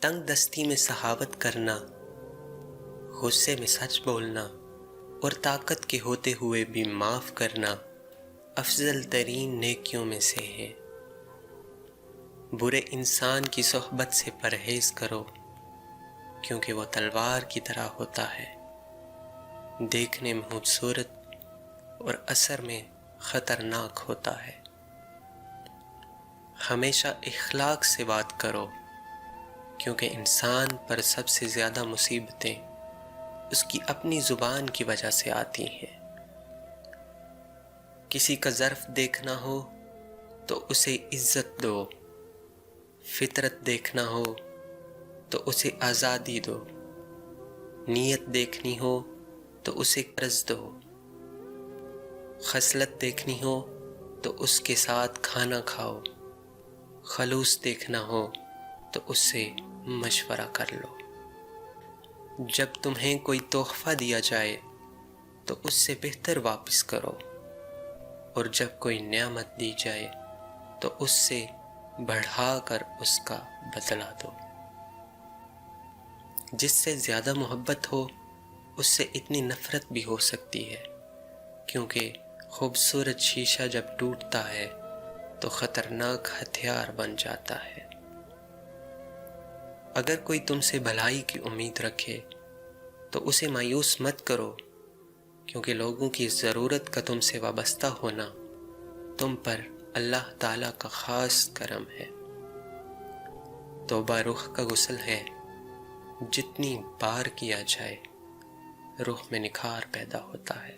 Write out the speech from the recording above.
تنگ دستی میں سخاوت کرنا، غصے میں سچ بولنا اور طاقت کے ہوتے ہوئے بھی معاف کرنا افضل ترین نیکیوں میں سے ہے۔ برے انسان کی صحبت سے پرہیز کرو، کیونکہ وہ تلوار کی طرح ہوتا ہے، دیکھنے میں خوبصورت اور اثر میں خطرناک ہوتا ہے۔ ہمیشہ اخلاق سے بات کرو، کیونکہ انسان پر سب سے زیادہ مصیبتیں اس کی اپنی زبان کی وجہ سے آتی ہیں۔ کسی کا ظرف دیکھنا ہو تو اسے عزت دو، فطرت دیکھنا ہو تو اسے آزادی دو، نیت دیکھنی ہو تو اسے قرض دو، خصلت دیکھنی ہو تو اس کے ساتھ کھانا کھاؤ، خلوص دیکھنا ہو تو اس سے مشورہ کر لو۔ جب تمہیں کوئی تحفہ دیا جائے تو اس سے بہتر واپس کرو، اور جب کوئی نعمت دی جائے تو اس سے بڑھا کر اس کا بدلہ دو۔ جس سے زیادہ محبت ہو اس سے اتنی نفرت بھی ہو سکتی ہے، کیونکہ خوبصورت شیشہ جب ٹوٹتا ہے تو خطرناک ہتھیار بن جاتا ہے۔ اگر کوئی تم سے بھلائی کی امید رکھے تو اسے مایوس مت کرو، کیونکہ لوگوں کی ضرورت کا تم سے وابستہ ہونا تم پر اللہ تعالیٰ کا خاص کرم ہے۔ توبہ روح کا غسل ہے، جتنی بار کیا جائے روح میں نکھار پیدا ہوتا ہے۔